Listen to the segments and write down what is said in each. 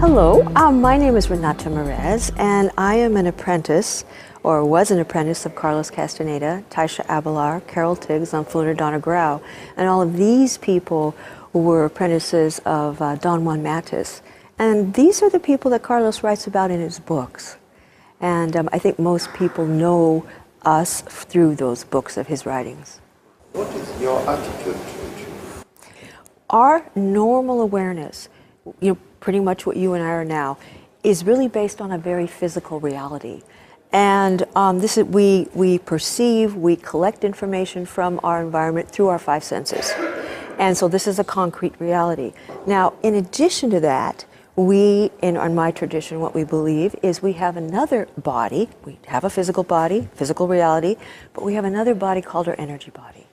Hello, my name is Renata Murez, and I am an apprentice, or was an apprentice of Carlos Castaneda, Taisha Abelar, Carol Tiggs, and Fluna Donna Grau. And all of these people were apprentices of Don Juan Matus. And these are the people that Carlos writes about in his books. And I think most people know us through those books of his writings. What is your attitude to it? Our normal awareness, pretty much what you and I are now, is really based on a very physical reality. And we perceive, we collect information from our environment through our five senses. And so this is a concrete reality. Now, in addition to that, in my tradition, what we believe is we have another body. We have a physical body, physical reality, but we have another body called our energy body.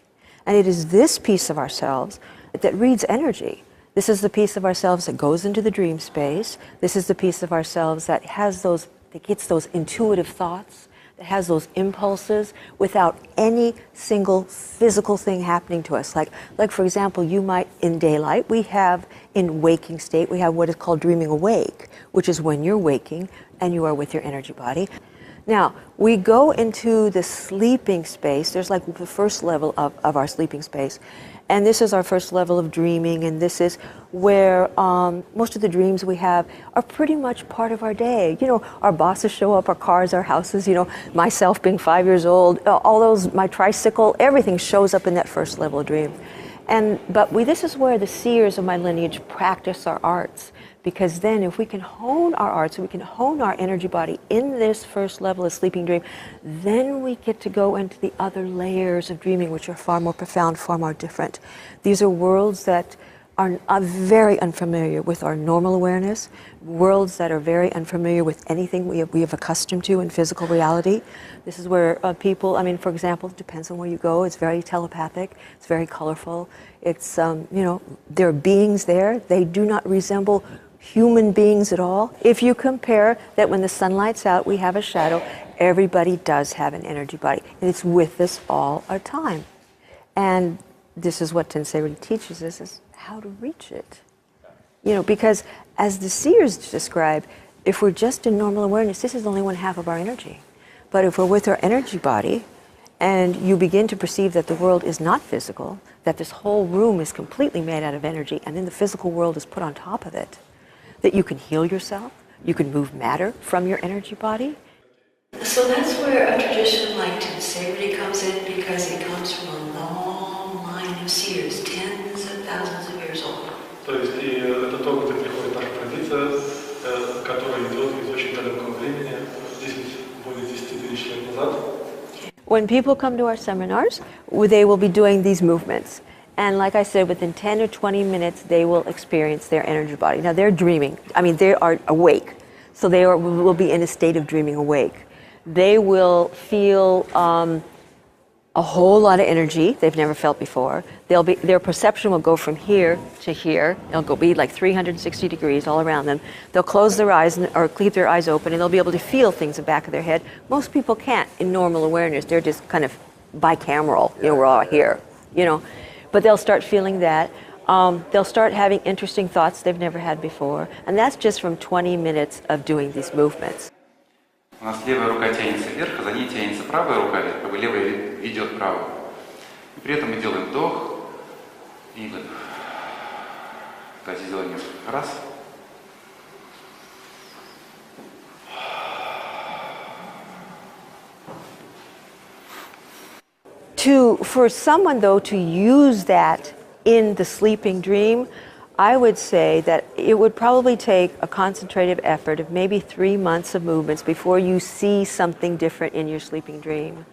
And it is this piece of ourselves that reads energy. This is the piece of ourselves that goes into the dream space. This is the piece of ourselves that gets those intuitive thoughts, that has those impulses without any single physical thing happening to us. Like for example, you might, in daylight, in waking state, we have what is called dreaming awake, which is when you're waking and you are with your energy body. Now, we go into the sleeping space. There's like the first level of our sleeping space. And this is our first level of dreaming, and this is where most of the dreams we have are pretty much part of our day. Our bosses show up, our cars, our houses, myself being 5 years old, all those, my tricycle, everything shows up in that first level of dream. But this is where the seers of my lineage practice our arts, because then if we can hone our arts, we can hone our energy body in this first level of sleeping dream, then we get to go into the other layers of dreaming, which are far more profound, far more different. These are worlds that are very unfamiliar with our normal awareness, worlds that are very unfamiliar with anything we have accustomed to in physical reality. This is where people, for example, it depends on where you go, it's very telepathic, it's very colorful. It's, there are beings there, they do not resemble human beings at all. If you compare that when the sun lights out, we have a shadow, everybody does have an energy body, and it's with us all our time. And this is what Tensei really teaches us, is how to reach it. Because as the seers describe, if we're just in normal awareness, this is only 1/2 of our energy. But if we're with our energy body, and you begin to perceive that the world is not physical, that this whole room is completely made out of energy, and then the physical world is put on top of it, that you can heal yourself, you can move matter from your energy body. So that's where a tradition like Tensei really comes in, because it comes from a long line of seers, tens of thousands of years old. То есть это то, где приходит наша традиция, которая идет из очень далекого времени, 10, более 10 тысяч лет назад. When people come to our seminars, they will be doing these movements. And like I said, within 10 or 20 minutes, they will experience their energy body. Now, they're dreaming. They are awake. So they will be in a state of dreaming awake. They will feel a whole lot of energy they've never felt before. Their perception will go from here to here. It'll be like 360 degrees all around them. They'll close their eyes or keep their eyes open, and they'll be able to feel things in the back of their head. Most people can't in normal awareness. They're just kind of bicameral. We're all here, But they'll start feeling that. They'll start having interesting thoughts they've never had before. And that's just from 20 minutes of doing these movements. У нас левая рука тянется вверх, а за ней тянется правая рука вверх, как бы левая ведет правую. И при этом мы делаем вдох и выдох. Давайте сделаем несколько раз. For someone, though, to use that in the sleeping dream, I would say that it would probably take a concentrative effort of maybe 3 months of movements before you see something different in your sleeping dream.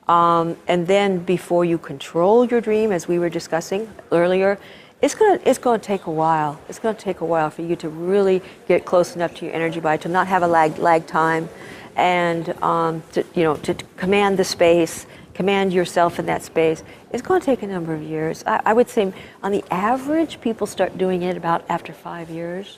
And then before you control your dream, as we were discussing earlier, it's going to take a while. It's going to take a while for you to really get close enough to your energy body, to not have a lag time, and to command the space, command yourself in that space. It's going to take a number of years. I would say on the average, people start doing it about after 5 years.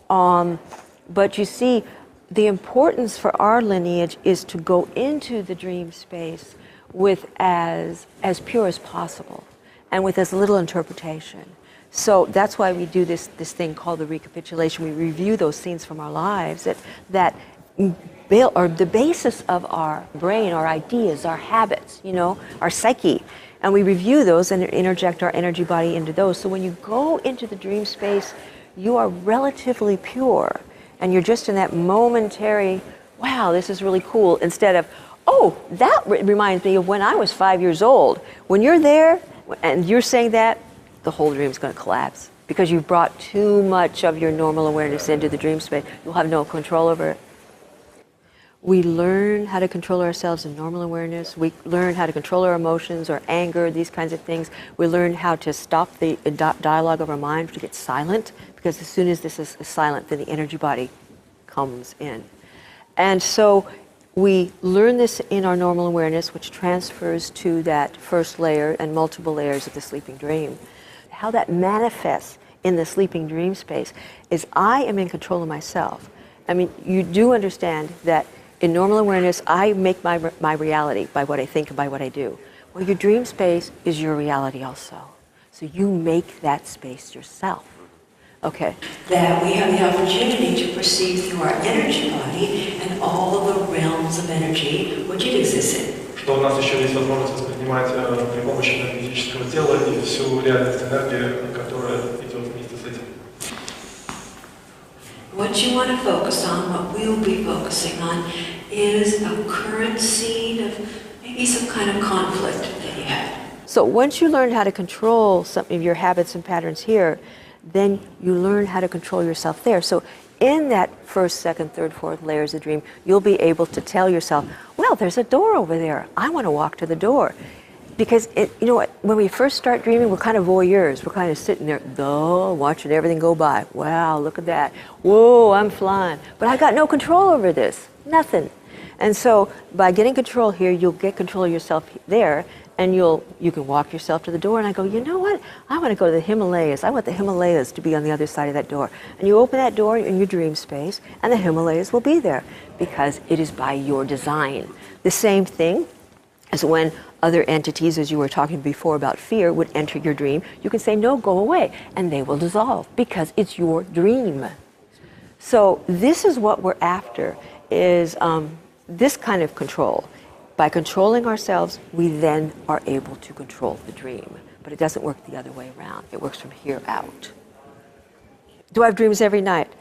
But you see, the importance for our lineage is to go into the dream space with as pure as possible and with as little interpretation. So that's why we do this thing called the recapitulation. We review those scenes from our lives that are the basis of our brain, our ideas, our habits, our psyche. And we review those and interject our energy body into those. So when you go into the dream space, you are relatively pure. And you're just in that momentary, wow, this is really cool, instead of, oh, that reminds me of when I was 5 years old. When you're there and you're saying that, the whole dream is going to collapse because you've brought too much of your normal awareness into the dream space. You'll have no control over it. We learn how to control ourselves in normal awareness. We learn how to control our emotions or anger, these kinds of things. We learn how to stop the dialogue of our mind, to get silent, because as soon as this is silent, then the energy body comes in. And so we learn this in our normal awareness, which transfers to that first layer and multiple layers of the sleeping dream. How that manifests in the sleeping dream space is I am in control of myself. I mean, you do understand that in normal awareness, I make my reality by what I think and by what I do. Well, your dream space is your reality also. So you make that space yourself. Okay. That we have the opportunity to perceive through our energy body and all of the realms of energy which it exists in. Что у нас еще есть возможность воспринимать при помощи энергетического тела и всю реальность энергии, которая идет вместе с этим. What you want to focus on, what we'll be focusing on, is a current scene of maybe some kind of conflict that you had. So once you learn how to control some of your habits and patterns here, then you learn how to control yourself there. So in that first, second, third, fourth layers of dream, you'll be able to tell yourself, well, there's a door over there. I want to walk to the door. Because, when we first start dreaming, we're kind of voyeurs. We're kind of sitting there, watching everything go by. Wow, look at that. Whoa, I'm flying. But I got no control over this. Nothing. And so by getting control here, you'll get control of yourself there, and you can walk yourself to the door. And I go, you know what? I want to go to the Himalayas. I want the Himalayas to be on the other side of that door. And you open that door in your dream space, and the Himalayas will be there because it is by your design. The same thing as when other entities, as you were talking before about fear, would enter your dream. You can say, no, go away, and they will dissolve because it's your dream. So this is what we're after, is this kind of control. By controlling ourselves, we then are able to control the dream. But it doesn't work the other way around. It works from here out. Do I have dreams every night?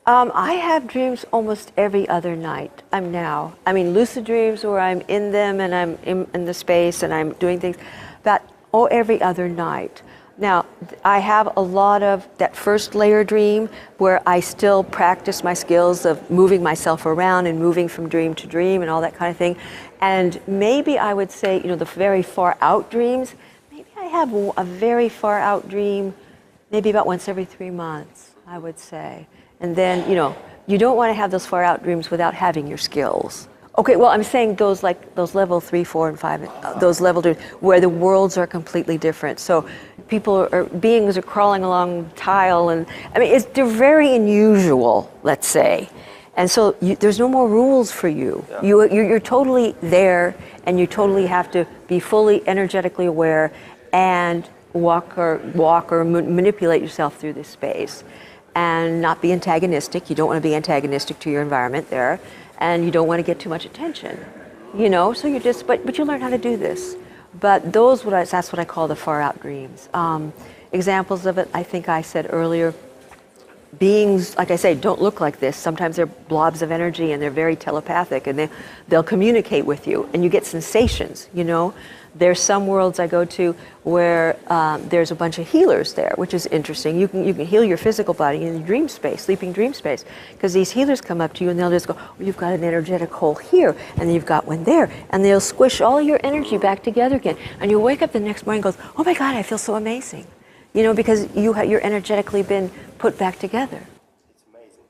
I have dreams almost every other night. Lucid dreams where I'm in them and I'm in the space and I'm doing things, but every other night. Now, I have a lot of that first layer dream where I still practice my skills of moving myself around and moving from dream to dream and all that kind of thing. And maybe I would say, the very far out dreams, maybe I have a very far out dream maybe about once every 3 months, I would say. And then, you don't want to have those far out dreams without having your skills. Okay, well, I'm saying those level 3, 4, and 5, those level dreams where the worlds are completely different. So beings are crawling along tile, and they're very unusual, let's say. And so there's no more rules for you. Yeah. You're totally there, and you totally have to be fully energetically aware and walk or manipulate yourself through this space. And not be antagonistic. You don't want to be antagonistic to your environment there, and you don't want to get too much attention, So you're just, but you learn how to do this. But that's what I call the far out dreams. Examples of it, I think I said earlier. Beings, like I say, don't look like this. Sometimes they're blobs of energy, and they're very telepathic, and they'll communicate with you, and you get sensations. There's some worlds I go to where there's a bunch of healers there, which is interesting. You can heal your physical body in the dream space, sleeping dream space, because these healers come up to you and they'll just go, well, you've got an energetic hole here, and then you've got one there, and they'll squish all your energy back together again. And you wake up the next morning and goes, oh my God, I feel so amazing. Because you're energetically been put back together. It's amazing.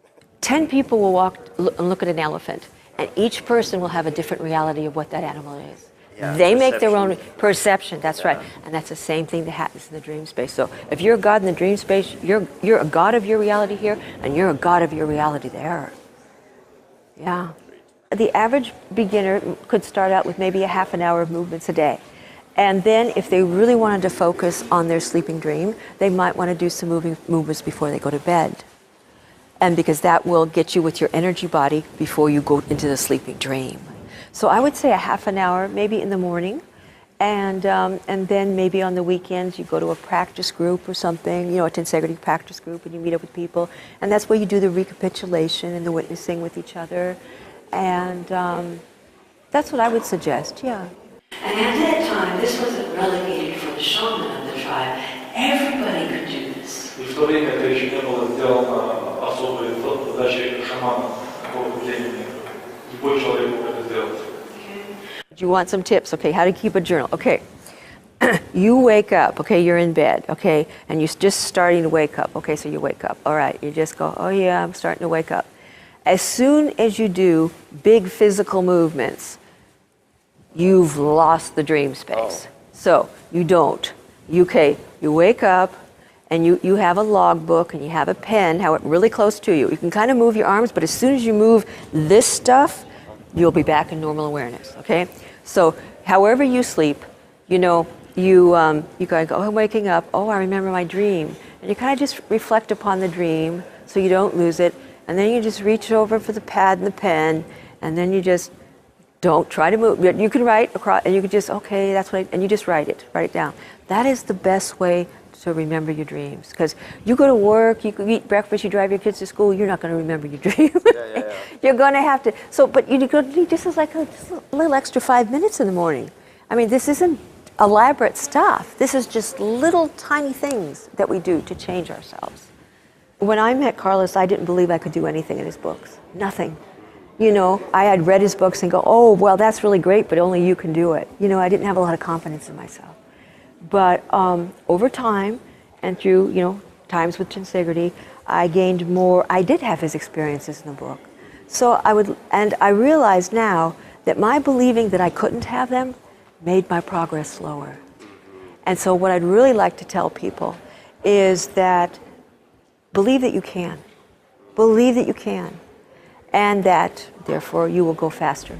10 people will walk and look at an elephant, and each person will have a different reality of what that animal is. Yeah, they make their own perception. perception, that's right. And that's the same thing that happens in the dream space. So if you're a God in the dream space, you're a God of your reality here, and you're a God of your reality there. Yeah. The average beginner could start out with maybe a half an hour of movements a day. And then if they really wanted to focus on their sleeping dream, they might want to do some movements before they go to bed. And because that will get you with your energy body before you go into the sleeping dream. So I would say a half an hour, maybe in the morning, and then maybe on the weekends you go to a practice group or something, you know, a tensegrity practice group, and you meet up with people, and that's where you do the recapitulation and the witnessing with each other, and that's what I would suggest. Yeah. And at that time, this wasn't relegated for the shaman of the tribe. Everybody could do this. И в то время это еще не было сделано особой задачей шамана такого племени. Любой человек мог это сделать. Do you want some tips? Okay, how to keep a journal. Okay, you wake up, okay, you're in bed, okay, and you're just starting to wake up. Okay, so you wake up. All right, you just go, oh yeah, I'm starting to wake up. As soon as you do big physical movements, you've lost the dream space. So you don't. You wake up and you have a logbook and you have a pen, really close to you. You can kind of move your arms, but as soon as you move this stuff, you'll be back in normal awareness, okay? So however you sleep, you know, you kind of go, oh, I'm waking up, oh, I remember my dream. And you kind of just reflect upon the dream so you don't lose it. And then you just reach over for the pad and the pen, and then you just don't try to move. You can write across, and you can just, okay, that's what and you just write it down. That is the best way to remember your dreams. Because you go to work, you eat breakfast, you drive your kids to school, you're not going to remember your dream. Yeah. You're going to have to, but you need just a little extra 5 minutes in the morning. I mean, this isn't elaborate stuff. This is just little tiny things that we do to change ourselves. When I met Carlos, I didn't believe I could do anything in his books. Nothing. You know, I had read his books and go, oh, well, that's really great, but only you can do it. You know, I didn't have a lot of confidence in myself. But over time, and through, you know, times with tensegrity, I gained more. I did have his experiences in the book. So I realized now that my believing that I couldn't have them made my progress slower. And so what I'd really like to tell people is that believe that you can. Believe that you can. And that, therefore, you will go faster.